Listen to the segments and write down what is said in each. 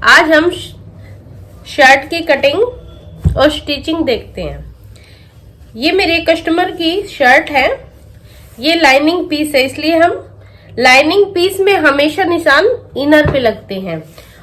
आज हम शर्ट की कटिंग और स्टिचिंग देखते हैं। ये मेरे कस्टमर की शर्ट है। ये लाइनिंग पीस है, इसलिए हम लाइनिंग पीस में हमेशा निशान इनर पे लगते हैं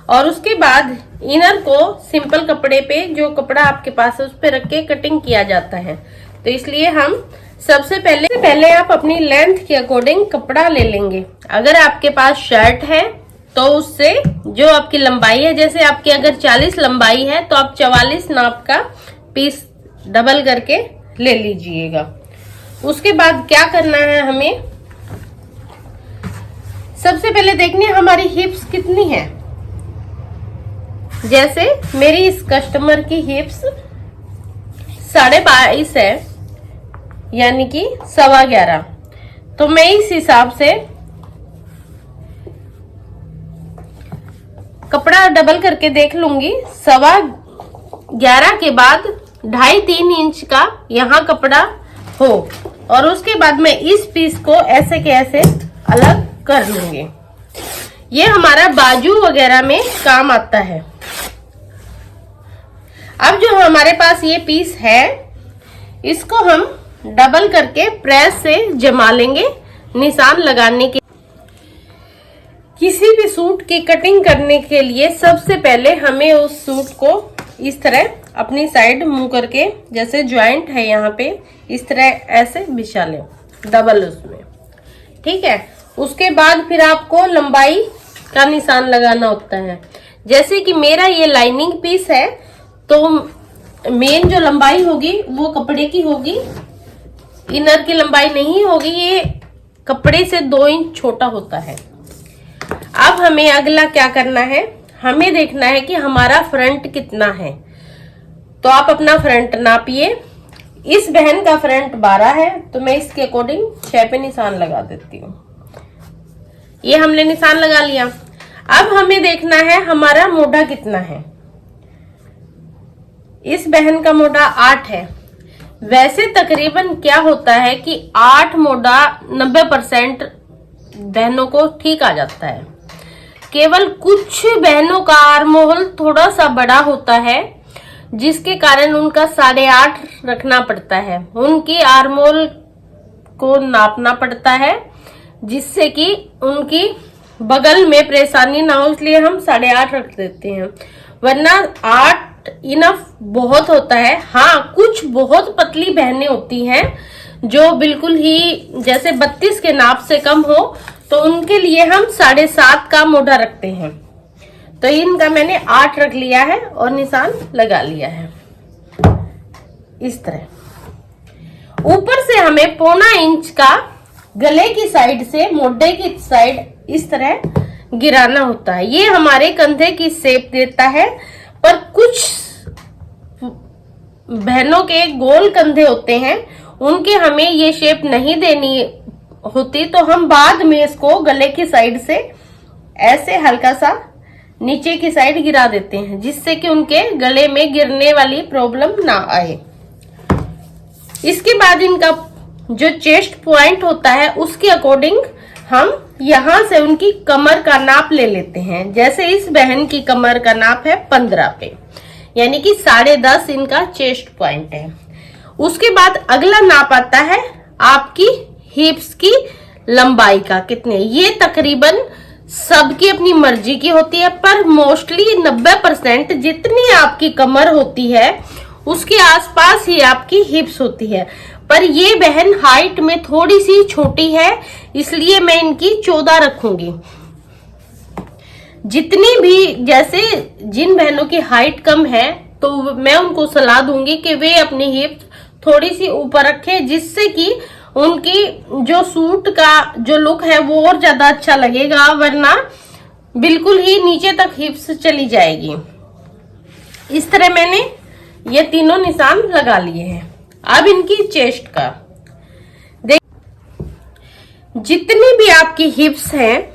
और उसके बाद इनर को सिंपल कपड़े पे, जो कपड़ा आपके पास है उस पे रख के कटिंग किया जाता है। तो इसलिए हम सबसे पहले आप अपनी लेंथ के अकॉर्डिंग कपड़ा ले लेंगे। अगर आपके पास शर्ट है तो उससे जो आपकी लंबाई है, जैसे आपकी अगर 40 लंबाई है तो आप 44 नाप का पीस डबल करके ले लीजिएगा। उसके बाद क्या करना है, हमें सबसे पहले देखनी है हमारी हिप्स कितनी है। जैसे मेरी इस कस्टमर की हिप्स 22.5 है, यानी कि 11.25। तो मैं इस हिसाब से कपड़ा डबल करके देख लूंगी। 11.25 के बाद 2.5-3 इंच का यहाँ कपड़ा हो और उसके बाद मैं इस पीस को ऐसे के ऐसे अलग कर लूंगी। ये हमारा बाजू वगैरह में काम आता है। अब जो हमारे पास ये पीस है, इसको हम डबल करके प्रेस से जमा लेंगे निशान लगाने के। किसी भी सूट की कटिंग करने के लिए सबसे पहले हमें उस सूट को इस तरह अपनी साइड मुंह करके, जैसे ज्वाइंट है यहाँ पे, इस तरह ऐसे बिछा लें डबल उसमें, ठीक है। उसके बाद फिर आपको लंबाई का निशान लगाना होता है। जैसे कि मेरा ये लाइनिंग पीस है तो मेन जो लंबाई होगी वो कपड़े की होगी, इनर की लंबाई नहीं होगी। ये कपड़े से 2 इंच छोटा होता है। अब हमें अगला क्या करना है, हमें देखना है कि हमारा फ्रंट कितना है। तो आप अपना फ्रंट नापिए। इस बहन का फ्रंट 12 है तो मैं इसके अकॉर्डिंग 6 पे निशान लगा देती हूँ। ये हमने निशान लगा लिया। अब हमें देखना है हमारा मोढ़ा कितना है। इस बहन का मोढ़ा 8 है। वैसे तकरीबन क्या होता है कि 8 मोढ़ा 90% बहनों को ठीक आ जाता है। केवल कुछ बहनों का आर्म होल थोड़ा सा बड़ा होता है, जिसके कारण उनका 8.5 रखना पड़ता है। उनकी आर्म होल को नापना पड़ता है, जिससे कि उनकी बगल में परेशानी ना हो, इसलिए हम 8.5 रख देते हैं। वरना 8 इनफ बहुत होता है। हाँ, कुछ बहुत पतली बहनें होती हैं जो बिल्कुल ही जैसे 32 के नाप से कम हो, तो उनके लिए हम 7.5 का मोढ़ा रखते हैं। तो इनका मैंने 8 रख लिया है और निशान लगा लिया है इस तरह। ऊपर से हमें 1.25 इंच का गले की साइड से मोढ़े की साइड इस तरह गिराना होता है। ये हमारे कंधे की शेप देता है। पर कुछ बहनों के गोल कंधे होते हैं, उनके हमें ये शेप नहीं देनी होती, तो हम बाद में इसको गले की साइड से ऐसे हल्का सा नीचे की साइड गिरा देते हैं, जिससे कि उनके गले में गिरने वाली प्रॉब्लम ना आए। इसके बाद इनका जो चेस्ट पॉइंट होता है उसके अकॉर्डिंग हम यहाँ से उनकी कमर का नाप ले लेते हैं। जैसे इस बहन की कमर का नाप है 15 पे, यानी कि 10.5 इनका चेस्ट पॉइंट है। उसके बाद अगला नाप आता है आपकी हिप्स की लंबाई का कितने। ये तकरीबन सबकी अपनी मर्जी की होती है, पर मोस्टली 90% जितनी आपकी कमर होती है उसके आसपास ही आपकी हिप्स होती है। पर ये बहन हाइट में थोड़ी सी छोटी है, इसलिए मैं इनकी 14 रखूंगी। जितनी भी, जैसे जिन बहनों की हाइट कम है तो मैं उनको सलाह दूंगी कि वे अपनी हिप्स थोड़ी सी ऊपर रखें, जिससे कि उनकी जो सूट का जो लुक है वो और ज्यादा अच्छा लगेगा। वरना बिल्कुल ही नीचे तक हिप्स चली जाएगी। इस तरह मैंने ये तीनों निशान लगा लिए हैं। अब इनकी चेस्ट का देख, जितनी भी आपकी हिप्स हैं,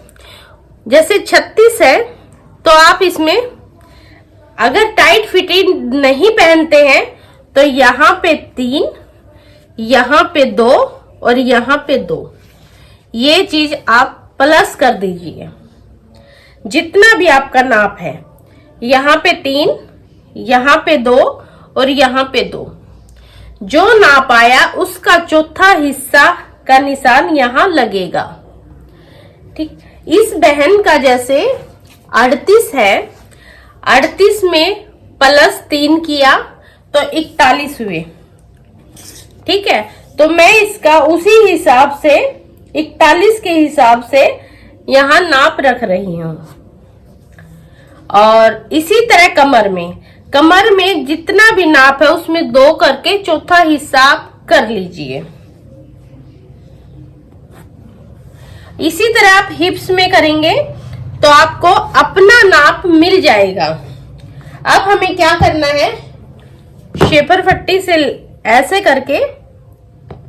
जैसे 36 है तो आप इसमें अगर टाइट फिटिंग नहीं पहनते हैं तो यहाँ पे 3, यहाँ पे 2 और यहाँ पे 2, ये चीज आप प्लस कर दीजिए। जितना भी आपका नाप है यहाँ पे 3, यहाँ पे 2 और यहाँ पे 2। जो नाप आया उसका चौथा हिस्सा का निशान यहाँ लगेगा। ठीक, इस बहन का जैसे 38 है, 38 में +3 किया तो 41 हुए। ठीक है, तो मैं इसका उसी हिसाब से 41 के हिसाब से यहाँ नाप रख रही हूं। और इसी तरह कमर में जितना भी नाप है उसमें 2 करके चौथा हिस्सा आप कर लीजिए। इसी तरह आप हिप्स में करेंगे तो आपको अपना नाप मिल जाएगा। अब हमें क्या करना है, शेपर पट्टी से ऐसे करके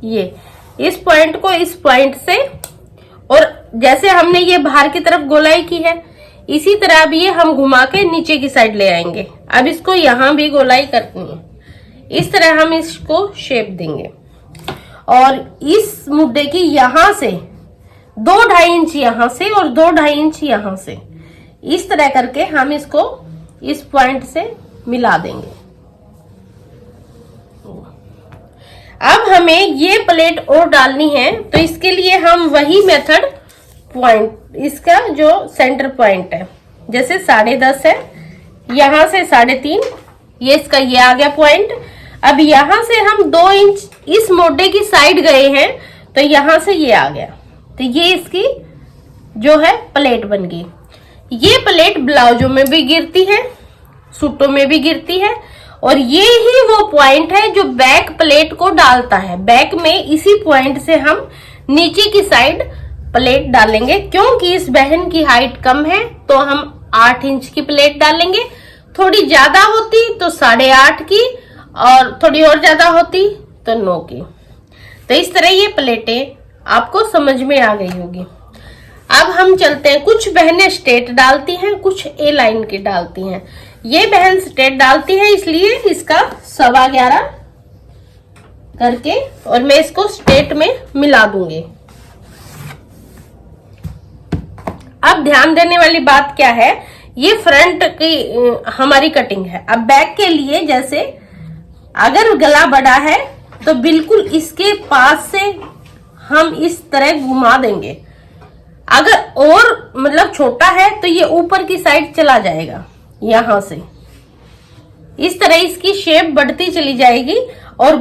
ये इस पॉइंट को इस पॉइंट से, और जैसे हमने ये बाहर की तरफ गोलाई की है इसी तरह अब ये हम घुमा के नीचे की साइड ले आएंगे। अब इसको यहाँ भी गोलाई करनी है, इस तरह हम इसको शेप देंगे। और इस मुद्दे की यहाँ से 2-2.5 इंच यहाँ से और 2-2.5 इंच यहाँ से, इस तरह करके हम इसको इस पॉइंट से मिला देंगे। अब हमें ये प्लेट और डालनी है, तो इसके लिए हम वही मेथड पॉइंट, इसका जो सेंटर पॉइंट है, जैसे 10.5 है, यहाँ से 3.5, ये इसका ये आ गया पॉइंट। अब यहाँ से हम 2 इंच इस मोटे की साइड गए हैं तो यहाँ से ये आ गया, तो ये इसकी जो है प्लेट बन गई। ये प्लेट ब्लाउजों में भी गिरती है, सूटों में भी गिरती है, और ये ही वो पॉइंट है जो बैक प्लेट को डालता है। बैक में इसी पॉइंट से हम नीचे की साइड प्लेट डालेंगे। क्योंकि इस बहन की हाइट कम है तो हम 8 इंच की प्लेट डालेंगे। थोड़ी ज्यादा होती तो 8.5 की, और थोड़ी और ज्यादा होती तो 9 की। तो इस तरह ये प्लेटें आपको समझ में आ गई होगी। अब हम चलते हैं, कुछ बहनें स्ट्रेट डालती हैं, कुछ ए लाइन की डालती हैं। ये बहन स्ट्रेट डालती है इसलिए इसका 11.25 करके, और मैं इसको स्ट्रेट में मिला दूंगी। अब ध्यान देने वाली बात क्या है, ये फ्रंट की हमारी कटिंग है। अब बैक के लिए जैसे अगर गला बड़ा है तो बिल्कुल इसके पास से हम इस तरह घुमा देंगे। अगर और मतलब छोटा है तो ये ऊपर की साइड चला जाएगा, यहां से इस तरह इसकी शेप बढ़ती चली जाएगी। और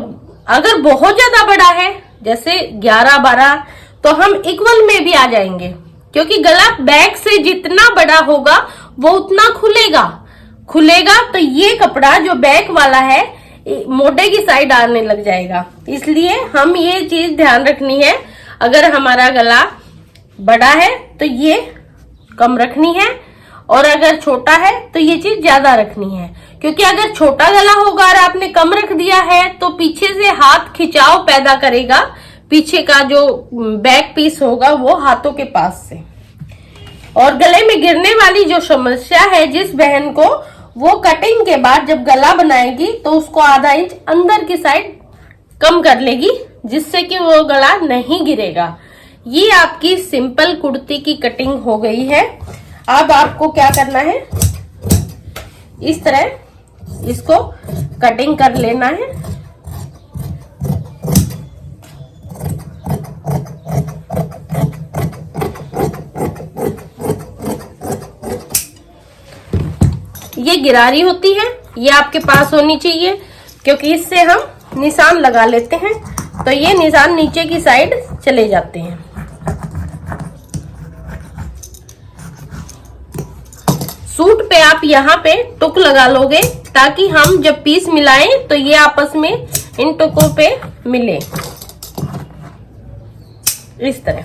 अगर बहुत ज्यादा बड़ा है जैसे 11-12 तो हम इक्वल में भी आ जाएंगे, क्योंकि गला बैक से जितना बड़ा होगा वो उतना खुलेगा तो ये कपड़ा जो बैक वाला है मोटे की साइड आने लग जाएगा। इसलिए हम ये चीज ध्यान रखनी है, अगर हमारा गला बड़ा है तो ये कम रखनी है, और अगर छोटा है तो ये चीज ज्यादा रखनी है। क्योंकि अगर छोटा गला होगा और आपने कम रख दिया है तो पीछे से हाथ खिंचाव पैदा करेगा, पीछे का जो बैक पीस होगा वो हाथों के पास से। और गले में गिरने वाली जो समस्या है जिस बहन को, वो कटिंग के बाद जब गला बनाएगी तो उसको आधा इंच अंदर की साइड कम कर लेगी, जिससे कि वो गला नहीं गिरेगा। ये आपकी सिंपल कुर्ती की कटिंग हो गई है। अब आपको क्या करना है, इस तरह इसको कटिंग कर लेना है। ये गिरारी होती है, ये आपके पास होनी चाहिए, क्योंकि इससे हम निशान लगा लेते हैं तो ये निशान नीचे की साइड चले जाते हैं। सूट पे आप यहाँ पे टुक लगा लोगे ताकि हम जब पीस मिलाएं तो ये आपस में इन टुकों पे मिले। इस तरह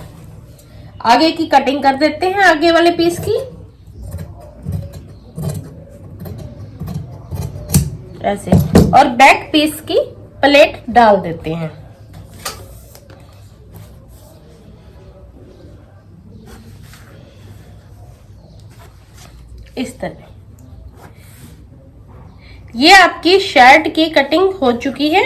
आगे की कटिंग कर देते हैं, आगे वाले पीस की ऐसे, और बैक पीस की प्लेट डाल देते हैं। इस तरह ये आपकी शर्ट की कटिंग हो चुकी है।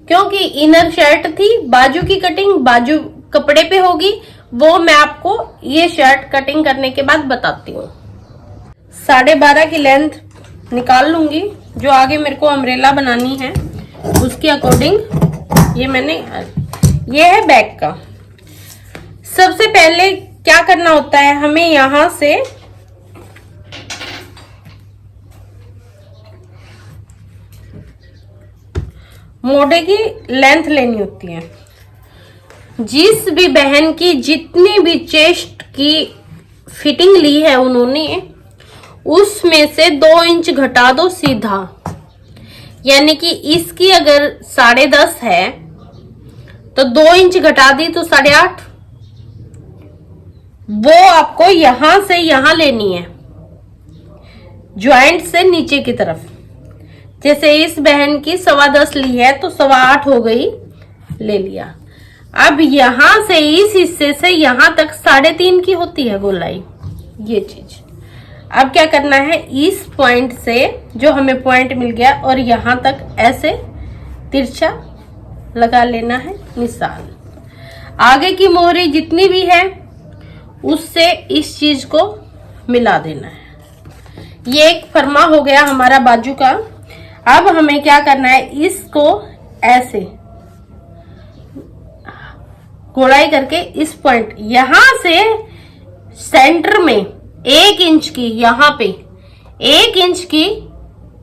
क्योंकि इनर शर्ट थी, बाजू की कटिंग बाजू कपड़े पे होगी, वो मैं आपको ये शर्ट कटिंग करने के बाद बताती हूँ। 12.5 की लेंथ निकाल लूंगी, जो आगे मेरे को अम्ब्रेला बनानी है उसके अकॉर्डिंग। ये है बैक का। सबसे पहले क्या करना होता है, हमें यहां से मोढ़े की लेंथ लेनी होती है। जिस भी बहन की जितनी भी चेस्ट की फिटिंग ली है उन्होंने, उसमें से 2 इंच घटा दो सीधा। यानी कि इसकी अगर 10.5 है तो 2 इंच घटा दी तो 8.5। वो आपको यहां से यहां लेनी है, ज्वाइंट से नीचे की तरफ। जैसे इस बहन की 10.25 ली है तो 8.25 हो गई, ले लिया। अब यहां से इस हिस्से से यहां तक 3.5 की होती है गोलाई, ये चीज। अब क्या करना है, इस पॉइंट से जो हमें पॉइंट मिल गया और यहां तक ऐसे तिरछा लगा लेना है निशान। आगे की मोहरी जितनी भी है उससे इस चीज को मिला देना है। ये एक फरमा हो गया हमारा बाजू का। अब हमें क्या करना है, इसको ऐसे गोलाई करके इस पॉइंट यहां से सेंटर में 1 इंच की, यहां पे 1 इंच की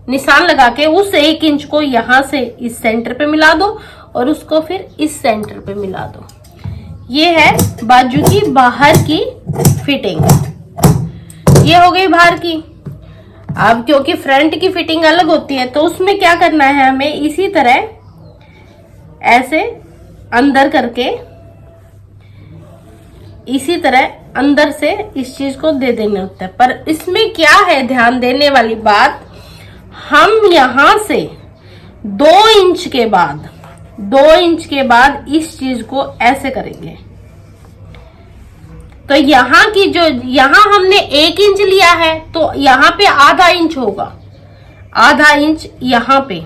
निशान लगा के उस 1 इंच को यहां से इस सेंटर पे मिला दो और उसको फिर इस सेंटर पे मिला दो। ये है बाजू की बाहर की फिटिंग। ये हो गई बाहर की। अब क्योंकि फ्रंट की फिटिंग अलग होती है तो उसमें क्या करना है, हमें इसी तरह ऐसे अंदर करके इसी तरह अंदर से इस चीज को दे देना होता है। पर इसमें क्या है ध्यान देने वाली बात, हम यहां से 2 इंच के बाद इस चीज को ऐसे करेंगे। तो यहाँ की जो यहां हमने 1 इंच लिया है तो यहाँ पे ½ इंच होगा, ½ इंच यहाँ पे।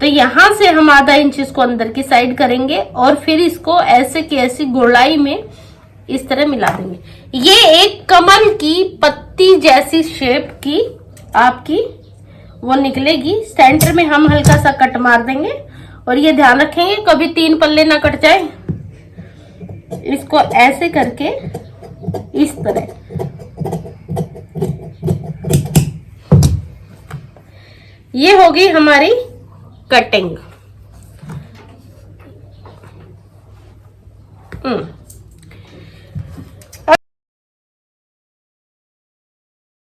तो यहां से हम ½ इंच इसको अंदर की साइड करेंगे और फिर इसको ऐसे की ऐसी गोलाई में इस तरह मिला देंगे। ये एक कमल की पत्ती जैसी शेप की आपकी वो निकलेगी। सेंटर में हम हल्का सा कट मार देंगे और ये ध्यान रखेंगे कभी 3 पल्ले ना कट जाए। इसको ऐसे करके इस तरह ये होगी हमारी कटिंग।